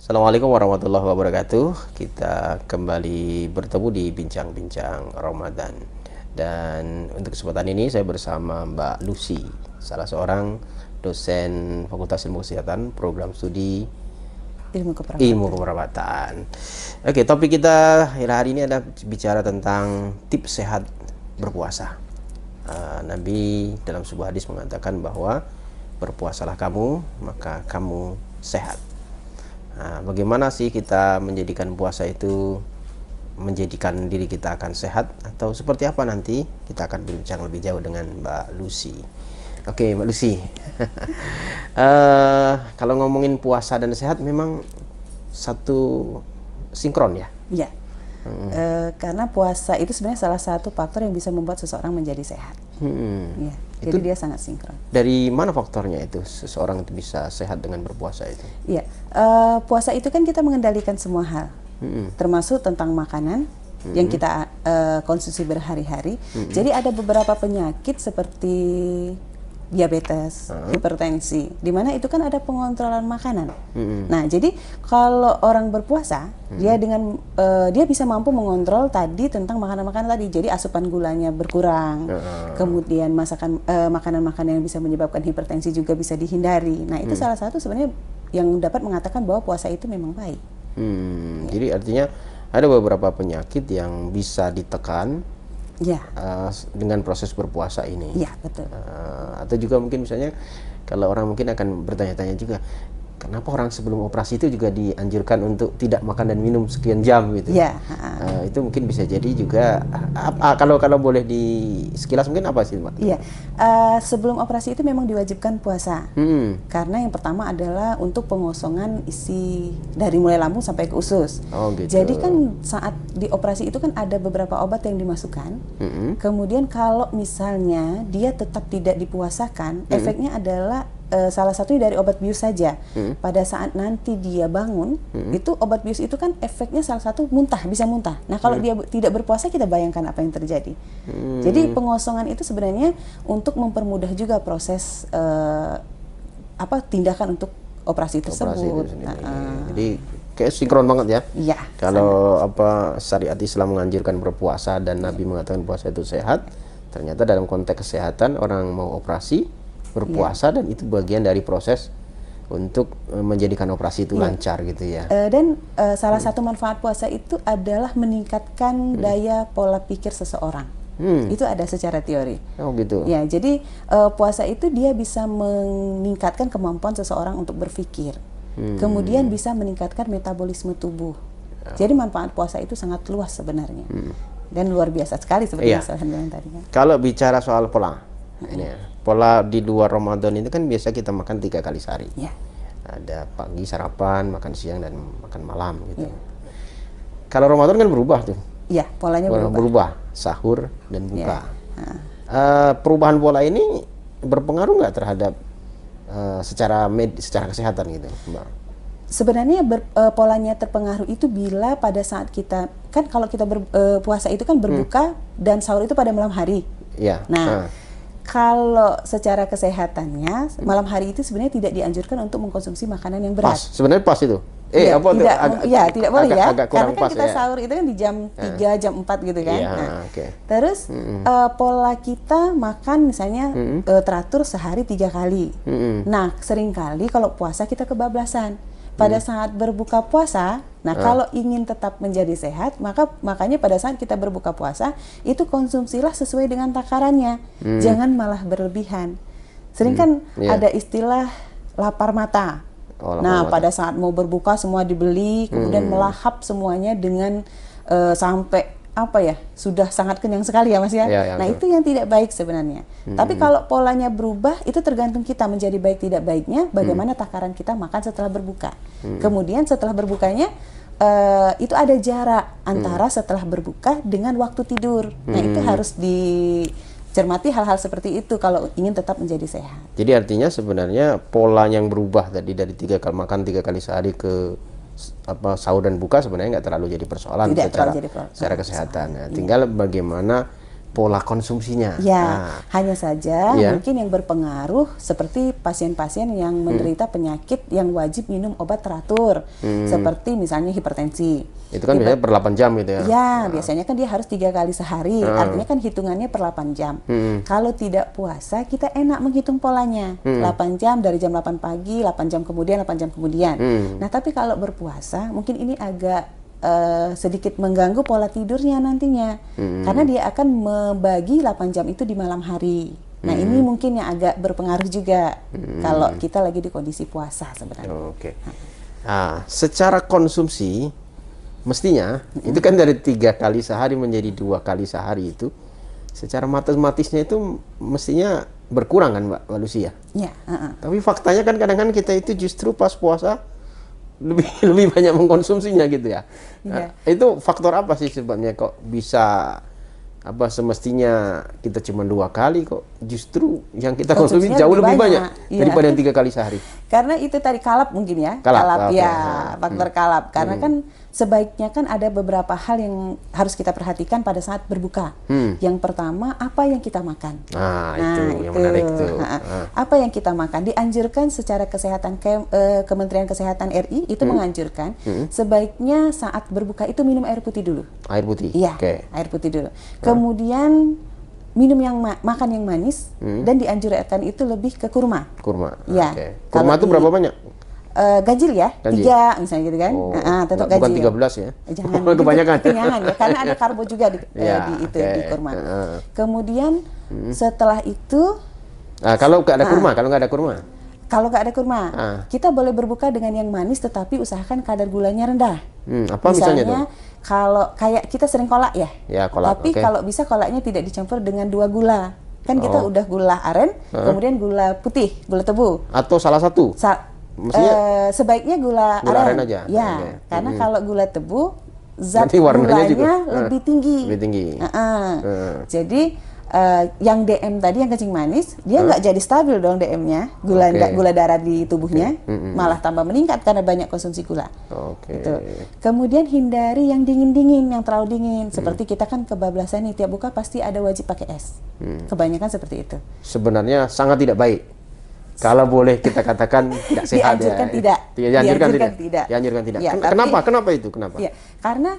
Assalamualaikum warahmatullahi wabarakatuh. Kita kembali bertemu di Bincang-Bincang Ramadan. Dan untuk kesempatan ini saya bersama Mbak Lucy, salah seorang dosen Fakultas Ilmu Kesehatan, program studi Ilmu Keperawatan. Oke, topik kita hari ini adalah bicara tentang tips sehat berpuasa. Nabi dalam sebuah hadis mengatakan bahwa berpuasalah kamu, maka kamu sehat. Nah, bagaimana sih kita menjadikan puasa itu menjadikan diri kita akan sehat, atau seperti apa nanti kita akan bincang lebih jauh dengan Mbak Lucy. Oke, Mbak Lucy. Kalau ngomongin puasa dan sehat memang satu sinkron ya? Iya. Karena puasa itu sebenarnya salah satu faktor yang bisa membuat seseorang menjadi sehat. Ya, jadi dia sangat sinkron. Dari mana faktornya itu seseorang itu bisa sehat dengan berpuasa itu? Iya, puasa itu kan kita mengendalikan semua hal, termasuk tentang makanan yang kita konsumsi berhari-hari. Jadi ada beberapa penyakit seperti diabetes, hipertensi, di mana itu kan ada pengontrolan makanan. Nah, jadi kalau orang berpuasa, dia dengan dia bisa mampu mengontrol tadi tentang makanan-makanan tadi. Jadi asupan gulanya berkurang, kemudian makanan-makanan yang bisa menyebabkan hipertensi juga bisa dihindari. Nah, itu salah satu sebenarnya yang dapat mengatakan bahwa puasa itu memang baik. Jadi artinya ada beberapa penyakit yang bisa ditekan. Ya. Dengan proses berpuasa ini. Ya, betul. Atau juga mungkin misalnya kalau orang mungkin akan bertanya-tanya juga, kenapa orang sebelum operasi itu juga dianjurkan untuk tidak makan dan minum sekian jam gitu. Ya. Itu mungkin bisa jadi juga kalau boleh di sekilas mungkin apa sih, Mbak? Iya. Sebelum operasi itu memang diwajibkan puasa. Karena yang pertama adalah untuk pengosongan isi dari mulai lambung sampai ke usus. Oh, gitu. Jadi kan saat di operasi itu kan ada beberapa obat yang dimasukkan. Kemudian kalau misalnya dia tetap tidak dipuasakan, efeknya adalah salah satunya dari obat bius saja. Pada saat nanti dia bangun, itu obat bius itu kan efeknya salah satu muntah, bisa muntah. Nah, kalau dia tidak berpuasa, kita bayangkan apa yang terjadi. Jadi pengosongan itu sebenarnya untuk mempermudah juga proses tindakan untuk operasi tersebut. Jadi kayak sinkron banget ya. Iya. Kalau syariat Islam menganjurkan berpuasa dan Nabi mengatakan puasa itu sehat, ternyata dalam konteks kesehatan orang mau operasi berpuasa dan itu bagian dari proses untuk menjadikan operasi itu lancar gitu ya. Dan salah satu manfaat puasa itu adalah meningkatkan daya pola pikir seseorang. Itu ada secara teori. Oh, gitu. Ya, jadi puasa itu dia bisa meningkatkan kemampuan seseorang untuk berpikir. Kemudian bisa meningkatkan metabolisme tubuh. Jadi manfaat puasa itu sangat luas sebenarnya. Dan luar biasa sekali seperti yang saya bilang tadi. Kalau bicara soal pola, ini ya, pola di luar Ramadan itu kan biasa kita makan 3 kali sehari. Ya. Ada pagi sarapan, makan siang, dan makan malam gitu. Kalau Ramadan kan berubah tuh. Iya, polanya berubah, sahur dan buka. Perubahan pola ini berpengaruh nggak terhadap secara kesehatan gitu, Mbak? Sebenarnya polanya terpengaruh itu bila pada saat kita kan kalau kita berpuasa itu kan berbuka dan sahur itu pada malam hari. Ya. Nah, kalau secara kesehatannya malam hari itu sebenarnya tidak dianjurkan untuk mengkonsumsi makanan yang berat. Sebenarnya pas itu. Tidak boleh ya. Karena kan kita sahur itu kan di jam 3, jam 4 gitu kan. Terus pola kita makan misalnya teratur sehari 3 kali. Nah, seringkali kalau puasa kita kebablasan. Pada saat berbuka puasa, nah kalau ingin tetap menjadi sehat, makanya pada saat kita berbuka puasa, itu konsumsilah sesuai dengan takarannya. Jangan malah berlebihan. Sering kan ada istilah lapar mata. Pada saat mau berbuka semua dibeli, kemudian melahap semuanya dengan sampai sudah sangat kenyang sekali ya, Mas ya. Nah, itu yang tidak baik sebenarnya. Tapi kalau polanya berubah, itu tergantung kita menjadi baik tidak baiknya, bagaimana takaran kita makan setelah berbuka. Kemudian setelah berbukanya, itu ada jarak antara setelah berbuka dengan waktu tidur. Nah, itu harus dicermati hal-hal seperti itu kalau ingin tetap menjadi sehat. Jadi artinya sebenarnya pola yang berubah tadi dari makan 3 kali sehari ke sahur dan buka sebenarnya nggak terlalu jadi persoalan secara kesehatan. Tinggal bagaimana pola konsumsinya. Ya, hanya saja mungkin yang berpengaruh seperti pasien-pasien yang menderita penyakit yang wajib minum obat teratur, seperti misalnya hipertensi. Itu kan biasanya per 8 jam gitu ya? Ya, biasanya kan dia harus 3 kali sehari, artinya kan hitungannya per 8 jam. Kalau tidak puasa, kita enak menghitung polanya, 8 jam dari jam 8 pagi, 8 jam kemudian, 8 jam kemudian. Nah, tapi kalau berpuasa, mungkin ini agak sedikit mengganggu pola tidurnya nantinya, karena dia akan membagi 8 jam itu di malam hari. Nah, ini mungkin yang agak berpengaruh juga kalau kita lagi di kondisi puasa sebenarnya. Oke. Nah, secara konsumsi mestinya itu kan dari 3 kali sehari menjadi 2 kali sehari itu, secara matematisnya itu mestinya berkurang kan Mbak Lucy ya? Ya. Tapi faktanya kan kadang-kadang kita itu justru pas puasa lebih banyak mengkonsumsinya gitu ya. Nah, itu faktor apa sih sebabnya kok bisa semestinya kita cuma 2 kali kok justru yang kita konsumsi jauh lebih banyak daripada yang 3 kali sehari? Karena itu tadi kalap mungkin ya. Kalap ya, faktor kalap. Karena kan sebaiknya kan ada beberapa hal yang harus kita perhatikan pada saat berbuka. Yang pertama, apa yang kita makan. Nah, itu yang menarik tuh. Apa yang kita makan dianjurkan secara kesehatan Kementerian Kesehatan RI itu menganjurkan sebaiknya saat berbuka itu minum air putih dulu. Air putih. Iya, air putih dulu. Kemudian minum yang makan yang manis dan dianjurkan itu lebih ke kurma. Kurma. Ya. Kurma itu berapa banyak? Ganjil ya, 3 misalnya gitu kan. Tetap ganjil. Bukan 13 ya? Jangan. Kebanyakan. Jangan ya, karena ada karbo juga di kurma. Kemudian setelah itu, kalau nggak ada kurma, kalau nggak ada kurma, kita boleh berbuka dengan yang manis, tetapi usahakan kadar gulanya rendah. Apa misalnya tuh? Kalau kayak kita sering kolak ya, kolak, tapi kalau bisa kolaknya tidak dicampur dengan 2 gula. Kan kita udah gula aren, kemudian gula putih, gula tebu. Atau salah satu? Sebaiknya gula aren aja. Ya, karena kalau gula tebu, zat gulanya juga lebih tinggi. Jadi yang DM tadi yang kencing manis, dia nggak jadi stabil dong DM-nya, gula darah di tubuhnya, malah tambah meningkat karena banyak konsumsi gula. Gitu. Kemudian hindari yang dingin-dingin, yang terlalu dingin. Seperti kita kan kebablasan nih, tiap buka pasti ada wajib pakai es. Kebanyakan seperti itu. Sebenarnya sangat tidak baik. Kalau boleh kita katakan tidak sehat. Dianjurkan tidak. Dianjurkan tidak. Ya, Kenapa itu? Ya, karena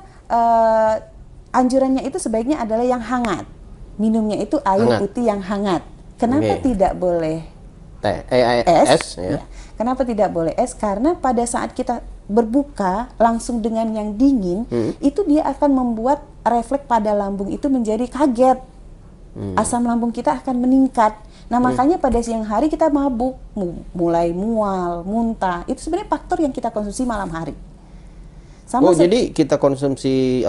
anjurannya itu sebaiknya adalah yang hangat. Minumnya itu air putih yang hangat. Kenapa tidak boleh es? Ya. Kenapa tidak boleh es? Karena pada saat kita berbuka langsung dengan yang dingin, itu dia akan membuat refleks pada lambung itu menjadi kaget. Asam lambung kita akan meningkat. Nah, makanya pada siang hari kita mabuk, mulai mual, muntah. Itu sebenarnya faktor yang kita konsumsi malam hari. Jadi kita konsumsi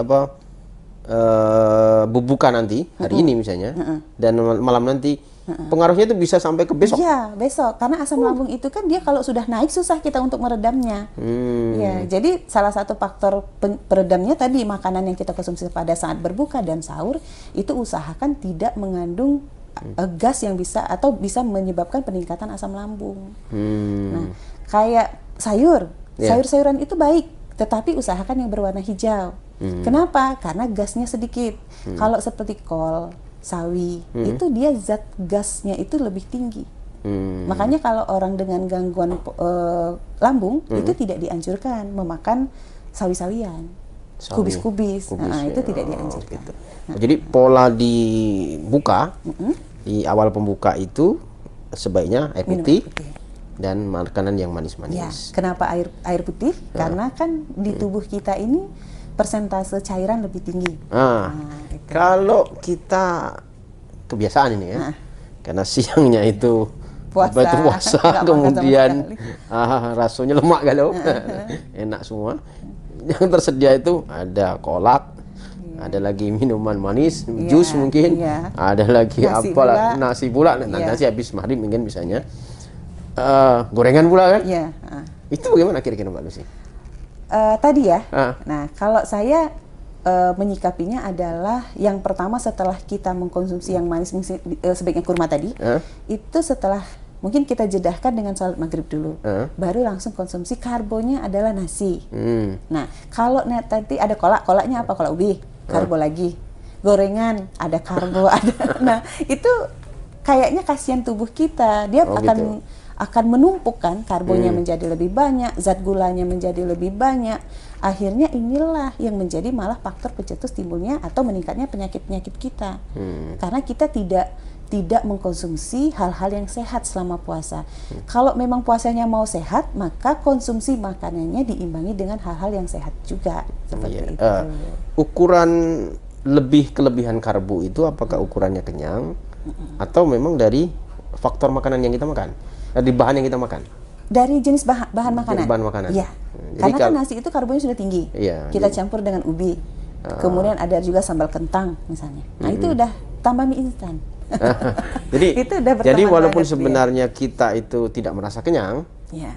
bubukan nanti hari ini misalnya, dan malam nanti pengaruhnya itu bisa sampai ke besok. Iya, besok. Karena asam lambung itu kan dia kalau sudah naik susah kita untuk meredamnya. Ya, jadi salah satu faktor peredamnya tadi makanan yang kita konsumsi pada saat berbuka dan sahur itu usahakan tidak mengandung gas yang bisa atau bisa menyebabkan peningkatan asam lambung. Nah, kayak sayur-sayuran itu baik, tetapi usahakan yang berwarna hijau. Kenapa? Karena gasnya sedikit. Kalau seperti kol, sawi, itu dia zat gasnya itu lebih tinggi. Makanya kalau orang dengan gangguan lambung itu tidak dianjurkan memakan sawi-sawian, kubis-kubis. Itu tidak dianjurkan. Gitu. Jadi pola dibuka di awal pembuka itu sebaiknya air putih dan makanan yang manis-manis. Ya, kenapa air putih? Karena kan di tubuh kita ini persentase cairan lebih tinggi. Gitu. Kalau kita kebiasaan ini ya, karena siangnya itu puasa kemudian rasanya lemak galau, enak semua. Yang tersedia itu ada kolak, ada lagi minuman manis, jus mungkin, ada lagi nasi pula, nasi habis maghrib mungkin misalnya, gorengan pula kan? Itu bagaimana kira-kira Mbak Lucy? Tadi ya, nah kalau saya menyikapinya adalah yang pertama setelah kita mengkonsumsi yang manis sebaiknya kurma tadi, itu setelah mungkin kita jedahkan dengan sholat maghrib dulu, baru langsung konsumsi karbonya adalah nasi. Nah kalau nanti ada kolaknya apa? Kolak ubi, karbo lagi. gorengan, ada karbo, ada. Nah, itu kayaknya kasihan tubuh kita. Dia akan menumpuk kan, karbonya menjadi lebih banyak, zat gulanya menjadi lebih banyak. Akhirnya inilah yang menjadi malah faktor pencetus timbulnya atau meningkatnya penyakit-penyakit kita. Karena kita tidak mengkonsumsi hal-hal yang sehat selama puasa. Kalau memang puasanya mau sehat, maka konsumsi makanannya diimbangi dengan hal-hal yang sehat juga. Seperti itu. Ukuran kelebihan karbo itu apakah ukurannya kenyang atau memang dari faktor makanan yang kita makan? Dari bahan yang kita makan? Dari jenis bahan makanan. Bahan makanan. Iya. Karena kan nasi itu karbonya sudah tinggi. Iya, kita campur dengan ubi. Kemudian ada juga sambal kentang misalnya. Nah, itu udah tambah mie instan. Jadi walaupun sebenarnya kita itu tidak merasa kenyang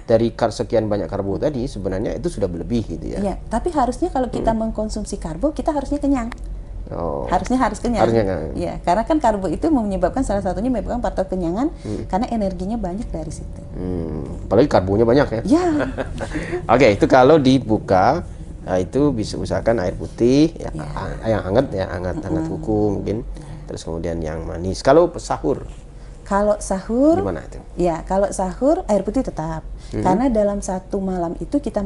dari sekian banyak karbo tadi, sebenarnya itu sudah berlebih gitu ya. Iya, tapi harusnya kalau kita mengkonsumsi karbo, kita harusnya kenyang. Harus kenyang. Ya, karena kan karbo itu menyebabkan salah satunya menyebabkan faktor kenyangan karena energinya banyak dari situ. Apalagi karbonya banyak ya. Ya. Oke, itu kalau dibuka itu bisa usahakan air putih yang hangat ya, hangat kuku mungkin. Terus kemudian yang manis. Kalau sahur? Kalau sahur, gimana itu? Ya, kalau sahur air putih tetap. Karena dalam satu malam itu kita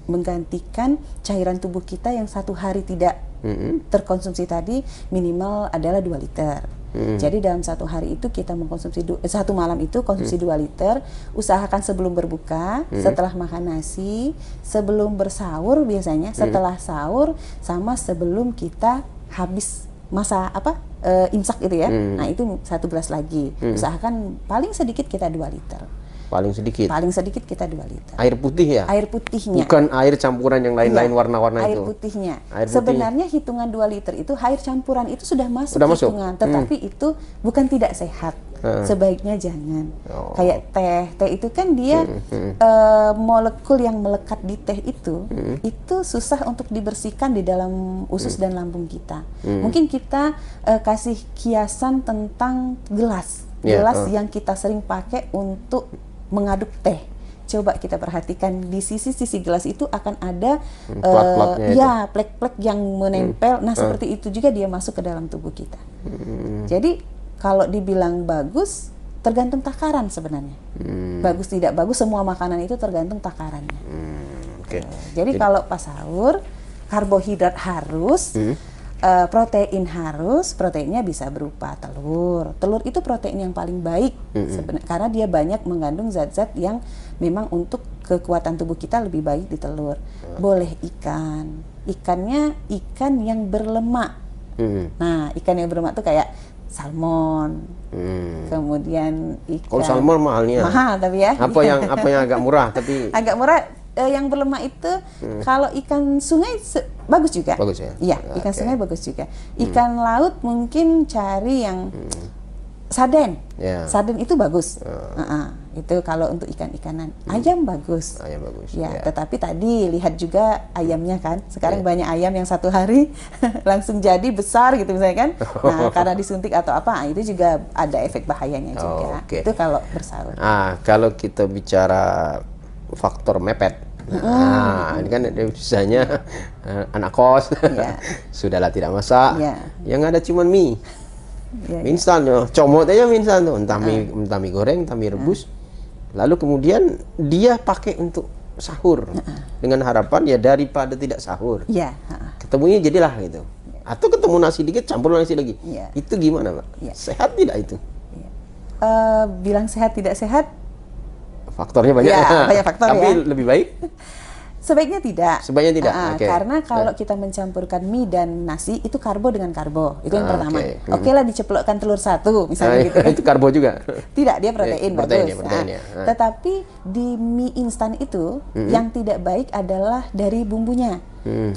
menggantikan cairan tubuh kita yang satu hari tidak terkonsumsi tadi minimal adalah 2 liter. Jadi dalam satu hari itu kita mengkonsumsi satu malam itu konsumsi 2 liter. Usahakan sebelum berbuka, setelah makan nasi, sebelum bersahur biasanya, setelah sahur, sama sebelum kita habis masa imsak itu ya. Nah, itu 1 gelas lagi. Usahakan paling sedikit kita 2 liter. Paling sedikit? Paling sedikit kita 2 liter. Air putih ya? Air putihnya. Bukan air campuran yang lain-lain warna-warna itu? Air putihnya. Sebenarnya hitungan 2 liter itu air campuran itu sudah masuk hitungan. Tetapi itu bukan tidak sehat. Sebaiknya jangan. Kayak teh itu kan dia molekul yang melekat di teh itu susah untuk dibersihkan di dalam usus dan lambung kita. Mungkin kita kasih kiasan tentang gelas yang kita sering pakai untuk mengaduk teh. Coba kita perhatikan di sisi-sisi gelas itu akan ada plek-plek yang menempel. Nah, seperti itu juga dia masuk ke dalam tubuh kita. Jadi kalau dibilang bagus, tergantung takaran sebenarnya. Bagus tidak bagus, semua makanan itu tergantung takarannya. Jadi kalau pas sahur, karbohidrat harus, protein harus, proteinnya bisa berupa telur. Telur itu protein yang paling baik sebenarnya, karena dia banyak mengandung zat-zat yang memang untuk kekuatan tubuh kita lebih baik di telur. Boleh ikannya ikan yang berlemak. Nah, ikan yang berlemak itu kayak salmon, kemudian ikan. Kalau salmon mahal tapi ya. Apa yang agak murah tapi? Agak murah. Yang berlemak itu kalau ikan sungai bagus juga. Bagus ya? Iya, ikan sungai bagus juga. Ikan laut mungkin cari yang sarden. Sarden itu bagus. Itu kalau untuk ikan-ikanan. Ayam bagus. Ayam bagus. Ya, tetapi tadi lihat juga ayamnya kan. Sekarang banyak ayam yang satu hari langsung jadi besar gitu misalnya kan. Nah, karena disuntik atau apa, itu juga ada efek bahayanya juga. Itu kalau bersahur. Kalau kita bicara faktor mepet. Nah, ini kan biasanya anak kos, sudahlah tidak masak, yang ada cuma mie, mie instan, comot aja mie instan tuh, entah mie goreng, entah mie rebus, lalu kemudian dia pakai untuk sahur, dengan harapan ya daripada tidak sahur, ketemunya jadilah gitu, atau ketemu nasi dikit campur nasi lagi, itu gimana Mbak? Sehat tidak itu? Bilang sehat tidak sehat? Faktornya banyak. Banyak faktor. Tapi lebih baik? Sebaiknya tidak. Sebaiknya tidak. Karena kalau kita mencampurkan mie dan nasi itu karbo dengan karbo. Itu yang pertama. Oke lah diceplokkan telur 1 misalnya gitu. Itu karbo juga? Tidak, dia protein bagus. Proteinnya. Tetapi di mie instan itu yang tidak baik adalah dari bumbunya.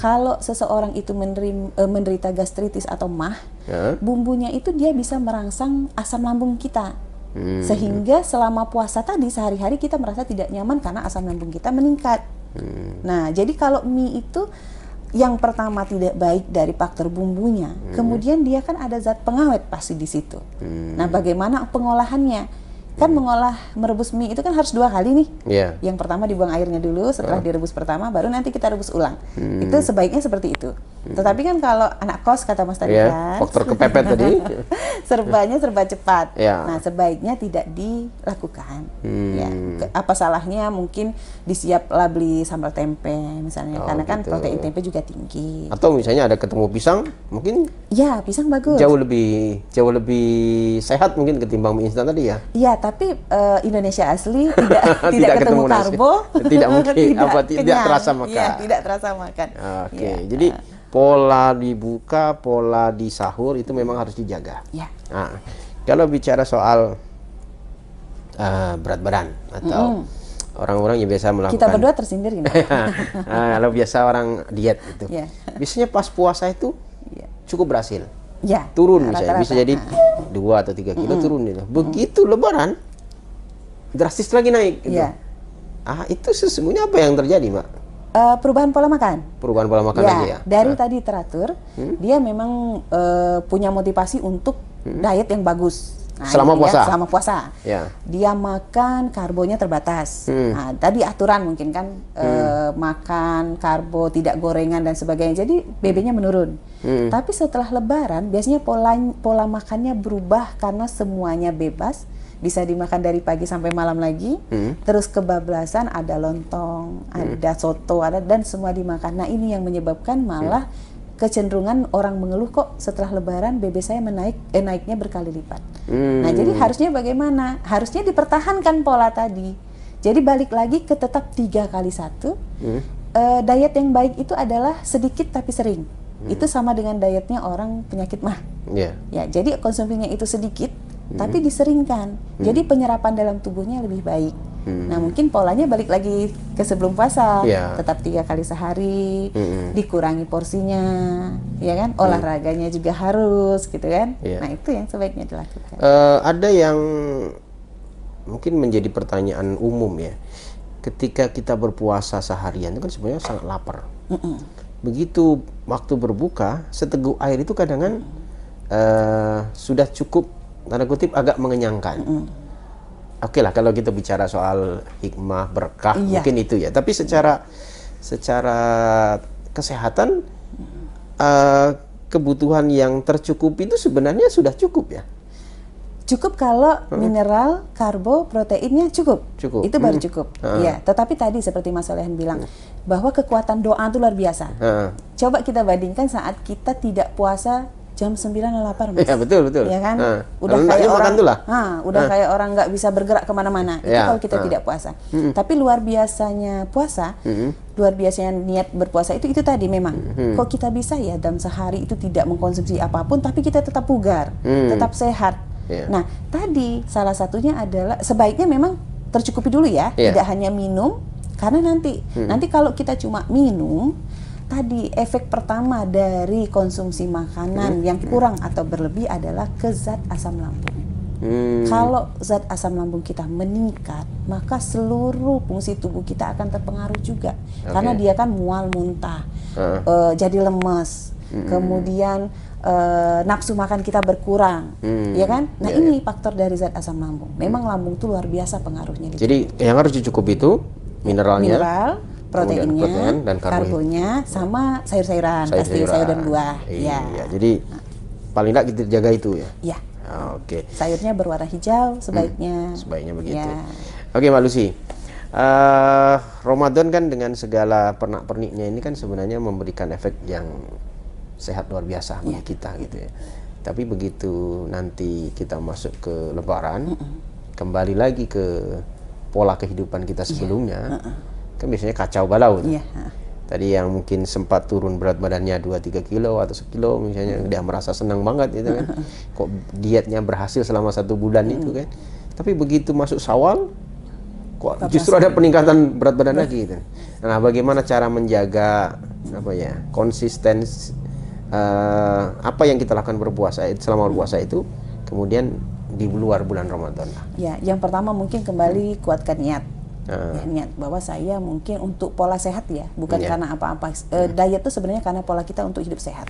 Kalau seseorang itu menderita gastritis atau MAH, bumbunya itu dia bisa merangsang asam lambung kita. Sehingga selama puasa tadi sehari-hari kita merasa tidak nyaman karena asam lambung kita meningkat. Nah, jadi kalau mie itu yang pertama tidak baik dari faktor bumbunya, kemudian dia kan ada zat pengawet pasti di situ. Nah, bagaimana pengolahannya? Kan merebus mie itu kan harus 2 kali nih. Yang pertama dibuang airnya dulu, setelah direbus pertama baru nanti kita rebus ulang. Itu sebaiknya seperti itu. Tetapi kan kalau anak kos kata Mas tadi kan, faktor kepepet tadi, serba cepat. Ya. Nah, sebaiknya tidak dilakukan. Ya, apa salahnya mungkin disiaplah beli sambal tempe misalnya, karena kan protein tempe juga tinggi. Atau misalnya ada ketemu pisang, mungkin ya pisang bagus. Jauh lebih sehat mungkin ketimbang mie instan tadi ya. Iya, tapi Indonesia asli tidak ketemu karbo, tidak terasa makan. Iya, tidak terasa makan. Oke, jadi pola dibuka, pola di sahur itu memang harus dijaga. Ya. Nah, kalau bicara soal berat badan atau orang-orang yang biasa melakukan, kita berdua tersindir gini. Kalau biasa orang diet itu, biasanya pas puasa itu cukup berhasil. Ya, turun misalnya, bisa jadi 2 atau 3 kilo turun itu. Begitu Lebaran drastis lagi naik. Gitu. Itu sesungguhnya apa yang terjadi, Mbak? Perubahan pola makan. Perubahan pola makan lagi ya. Dari tadi teratur, dia memang punya motivasi untuk diet yang bagus. Nah, selama puasa. Selama puasa. Ya. Dia makan karbonya terbatas. Nah, tadi aturan mungkin kan makan karbo, tidak gorengan dan sebagainya. Jadi BB-nya menurun. Tapi setelah Lebaran biasanya pola makannya berubah karena semuanya bebas. Bisa dimakan dari pagi sampai malam lagi, terus kebablasan, ada lontong, ada soto, dan semua dimakan. Nah, ini yang menyebabkan malah kecenderungan orang mengeluh, kok setelah Lebaran BB saya naiknya berkali lipat. Nah, jadi harusnya bagaimana? Harusnya dipertahankan pola tadi. Jadi balik lagi ke tetap 3 kali 1. Diet yang baik itu adalah sedikit tapi sering. Itu sama dengan dietnya orang penyakit mah. Ya, jadi konsumsinya itu sedikit tapi diseringkan. Jadi penyerapan dalam tubuhnya lebih baik. Nah, mungkin polanya balik lagi ke sebelum puasa, tetap 3 kali sehari, dikurangi porsinya, ya kan? Olahraganya juga harus, gitu kan? Nah, itu yang sebaiknya dilakukan. Ada yang mungkin menjadi pertanyaan umum ya, ketika kita berpuasa seharian itu kan sebenarnya sangat lapar. Begitu waktu berbuka, seteguk air itu kadang-kadang sudah cukup, tanda kutip, agak mengenyangkan. Oke lah, kalau kita bicara soal hikmah, berkah, mungkin itu ya. Tapi secara kesehatan, kebutuhan yang tercukupi itu sebenarnya sudah cukup ya? Cukup kalau mineral, karbo, proteinnya cukup. Itu baru cukup. Ya, tetapi tadi seperti Mas Solehan bilang, bahwa kekuatan doa itu luar biasa. Coba kita bandingkan saat kita tidak puasa jam 9 lapar, Mas. Ya, betul. Ya kan? Udah kayak orang, kayak orang nggak bisa bergerak kemana-mana. Itu kalau kita tidak puasa. Tapi luar biasanya puasa, luar biasanya niat berpuasa itu tadi memang. Kok kita bisa ya dalam sehari itu tidak mengkonsumsi apapun, tapi kita tetap bugar, tetap sehat. Nah, tadi salah satunya adalah sebaiknya memang tercukupi dulu ya, tidak hanya minum, karena nanti kalau kita cuma minum, tadi efek pertama dari konsumsi makanan yang kurang atau berlebih adalah ke zat asam lambung. Kalau zat asam lambung kita meningkat, maka seluruh fungsi tubuh kita akan terpengaruh juga, karena dia kan mual, muntah, jadi lemes, kemudian nafsu makan kita berkurang, ya kan? Nah, ini faktor dari zat asam lambung. Memang lambung itu luar biasa pengaruhnya. Jadi yang harus dicukupi itu mineral, proteinnya, protein, dan karbonya, sama sayur-sayuran, pasti sayur dan buah. Iya, jadi paling tidak kita jaga itu ya. Iya. Oke. Sayurnya berwarna hijau sebaiknya. Sebaiknya begitu. Oke, Mbak Lucy. Ramadan kan dengan segala pernak-perniknya ini kan sebenarnya memberikan efek yang sehat luar biasa bagi kita gitu ya. Tapi begitu nanti kita masuk ke Lebaran, kembali lagi ke pola kehidupan kita sebelumnya, kan biasanya kacau balau. Tadi yang mungkin sempat turun berat badannya 2-3 kilo atau 1 kilo misalnya, dia merasa senang banget gitu kan. Kok dietnya berhasil selama 1 bulan itu kan. Tapi begitu masuk Syawal, kok justru ada peningkatan berat badan lagi gitu. Nah, bagaimana cara menjaga konsistensi apa yang kita lakukan berpuasa selama berpuasa itu, kemudian di luar bulan Ramadan? Ya, yang pertama mungkin kembali kuatkan niat. Ya, niat bahwa saya mungkin untuk pola sehat ya, bukan karena apa-apa. Diet itu sebenarnya karena pola kita untuk hidup sehat,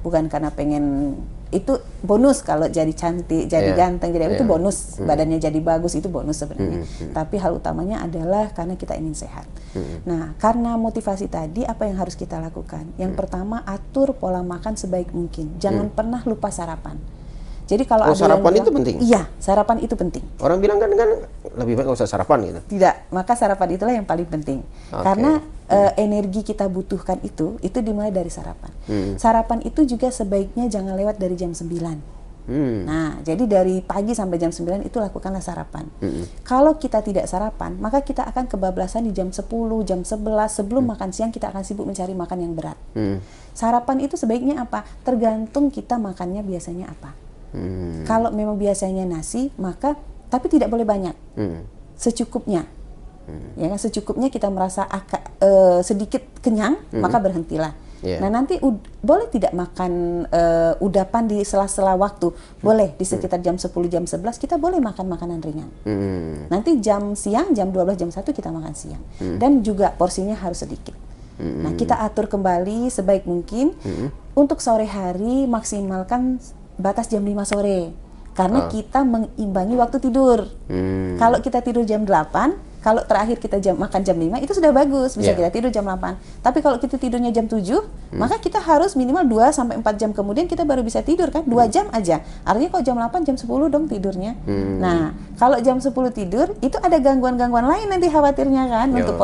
bukan karena pengen. Itu bonus kalau jadi cantik, jadi ganteng, jadi itu bonus. Badannya jadi bagus itu bonus sebenarnya. Tapi hal utamanya adalah karena kita ingin sehat. Nah, karena motivasi tadi apa yang harus kita lakukan? Yang pertama, atur pola makan sebaik mungkin. Jangan pernah lupa sarapan. Jadi kalau ada sarapan itu penting? Iya, sarapan itu penting. Orang bilang kan lebih baik nggak usah sarapan gitu. Tidak, maka sarapan itulah yang paling penting. Karena energi kita butuhkan itu dimulai dari sarapan. Sarapan itu juga sebaiknya jangan lewat dari jam 9. Nah, jadi dari pagi sampai jam 9 itu lakukanlah sarapan. Kalau kita tidak sarapan, maka kita akan kebablasan di jam 10, jam 11, sebelum makan siang kita akan sibuk mencari makan yang berat. Sarapan itu sebaiknya apa? Tergantung kita makannya biasanya apa. Kalau memang biasanya nasi, maka tapi tidak boleh banyak, secukupnya. Ya kan, secukupnya kita merasa sedikit kenyang, maka berhentilah. Nah, nanti boleh tidak makan udapan di sela-sela waktu, boleh di sekitar jam 10, jam 11 kita boleh makan makanan ringan. Nanti jam siang, jam 12, jam 1 kita makan siang, dan juga porsinya harus sedikit. Nah, kita atur kembali sebaik mungkin. Untuk sore hari maksimalkan batas jam 5 sore, karena kita mengimbangi waktu tidur. Kalau kita tidur jam 8, kalau terakhir kita makan jam 5, itu sudah bagus, bisa kita tidur jam 8. Tapi kalau kita tidurnya jam 7, maka kita harus minimal 2-4 jam kemudian kita baru bisa tidur kan, 2 jam aja. Artinya kalau jam 8, jam 10 dong tidurnya. Nah, kalau jam 10 tidur, itu ada gangguan-gangguan lain nanti khawatirnya kan, untuk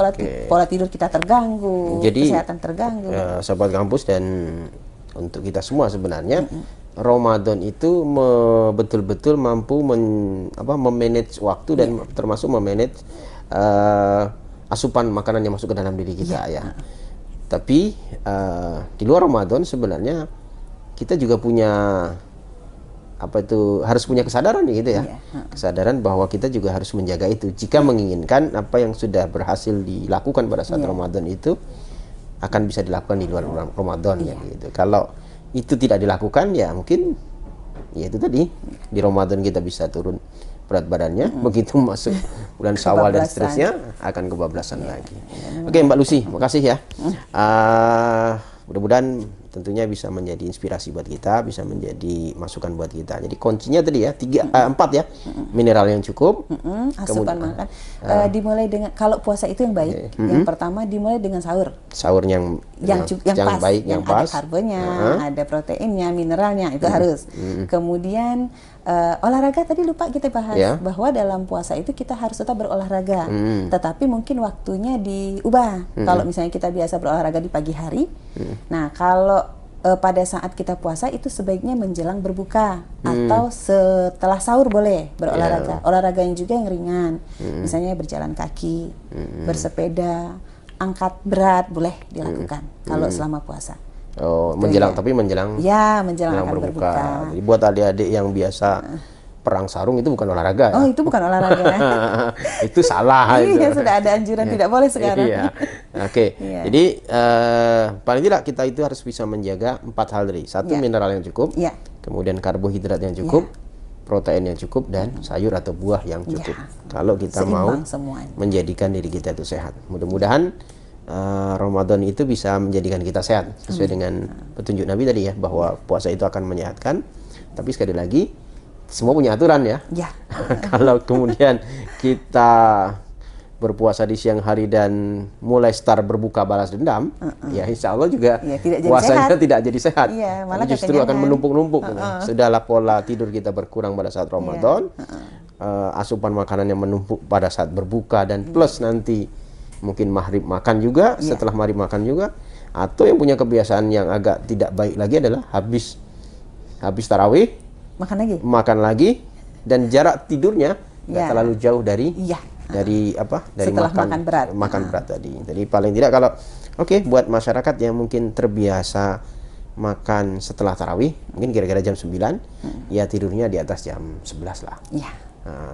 pola tidur kita terganggu, jadi, kesehatan terganggu. Sobat Kampus dan untuk kita semua sebenarnya, Ramadan itu betul-betul mampu memanage waktu dan termasuk memanage asupan makanan yang masuk ke dalam diri kita ya. Tapi di luar Ramadan sebenarnya kita juga punya harus punya kesadaran gitu ya. Kesadaran bahwa kita juga harus menjaga itu. Jika menginginkan apa yang sudah berhasil dilakukan pada saat Ramadan itu akan bisa dilakukan di luar Ramadan ya gitu. Kalau itu tidak dilakukan ya mungkin ya itu tadi di Ramadan kita bisa turun berat badannya, begitu masuk bulan Syawal dan seterusnya akan kebablasan lagi. Oke, Mbak Lucy, makasih ya. Mudah-mudahan tentunya bisa menjadi inspirasi buat kita, bisa menjadi masukan buat kita. Jadi kuncinya tadi ya 4 ya, mineral yang cukup, asupan makan. Dimulai dengan, kalau puasa itu yang baik, yang pertama dimulai dengan sahur. Sahur yang pas, baik, yang pas. Ada karbonya, ada proteinnya, mineralnya, itu harus. Kemudian olahraga tadi lupa kita bahas, bahwa dalam puasa itu kita harus tetap berolahraga, tetapi mungkin waktunya diubah. Kalau misalnya kita biasa berolahraga di pagi hari, nah kalau pada saat kita puasa itu sebaiknya menjelang berbuka atau setelah sahur boleh berolahraga. Olahraga yang juga yang ringan, misalnya berjalan kaki, bersepeda, angkat berat boleh dilakukan kalau selama puasa. Menjelang akan berbuka. Jadi buat adik-adik yang biasa perang sarung itu bukan olahraga. Itu bukan olahraga. Itu salah. Iya, sudah ada anjuran tidak boleh sekarang. Oke. Jadi paling tidak kita itu harus bisa menjaga 4 hal tadi. 1, mineral yang cukup, kemudian karbohidrat yang cukup, protein yang cukup, dan sayur atau buah yang cukup. Kalau kita mau menjadikan diri kita itu sehat. Mudah-mudahan Ramadan itu bisa menjadikan kita sehat sesuai dengan petunjuk Nabi tadi ya, bahwa puasa itu akan menyehatkan. Tapi sekali lagi semua punya aturan ya. Kalau kemudian kita berpuasa di siang hari dan mulai start berbuka balas dendam, ya insya Allah juga puasanya tidak jadi sehat. Malah justru akan menumpuk-numpuk. Sudahlah pola tidur kita berkurang pada saat Ramadan, asupan makanan yang menumpuk pada saat berbuka, dan plus nanti mungkin maghrib makan juga, setelah maghrib makan juga, atau yang punya kebiasaan yang agak tidak baik lagi adalah habis tarawih makan lagi, dan jarak tidurnya nggak terlalu jauh dari makan berat tadi. Jadi paling tidak kalau buat masyarakat yang mungkin terbiasa makan setelah tarawih, mungkin kira-kira jam 9, ya tidurnya di atas jam 11 lah.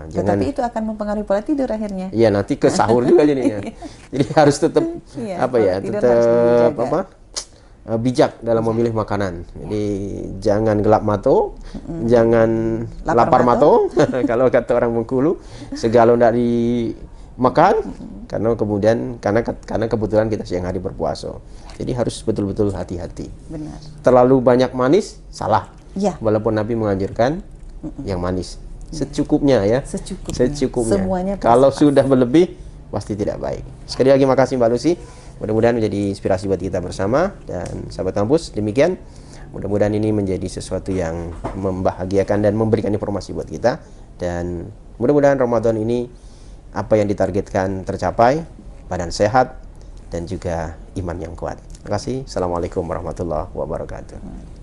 Tetapi itu akan mempengaruhi pola tidur akhirnya. Iya, nanti ke sahur juga jadinya. Jadi harus tetap bijak dalam memilih makanan. Jadi jangan gelap mato, jangan lapar mato. Kalau kata orang Bengkulu, segala ndak makan karena kebetulan kita siang hari berpuasa. Jadi harus betul-betul hati-hati. Benar. Terlalu banyak manis salah. Ya. Walaupun Nabi menganjurkan yang manis secukupnya ya. Secukupnya. Semuanya kalau sudah berlebih pasti tidak baik. Sekali lagi makasih Mbak Lucy. Mudah-mudahan menjadi inspirasi buat kita bersama, dan sahabat kampus demikian. Mudah-mudahan ini menjadi sesuatu yang membahagiakan dan memberikan informasi buat kita, dan mudah-mudahan Ramadan ini apa yang ditargetkan tercapai, badan sehat dan juga iman yang kuat. Terima kasih. Assalamualaikum warahmatullahi wabarakatuh.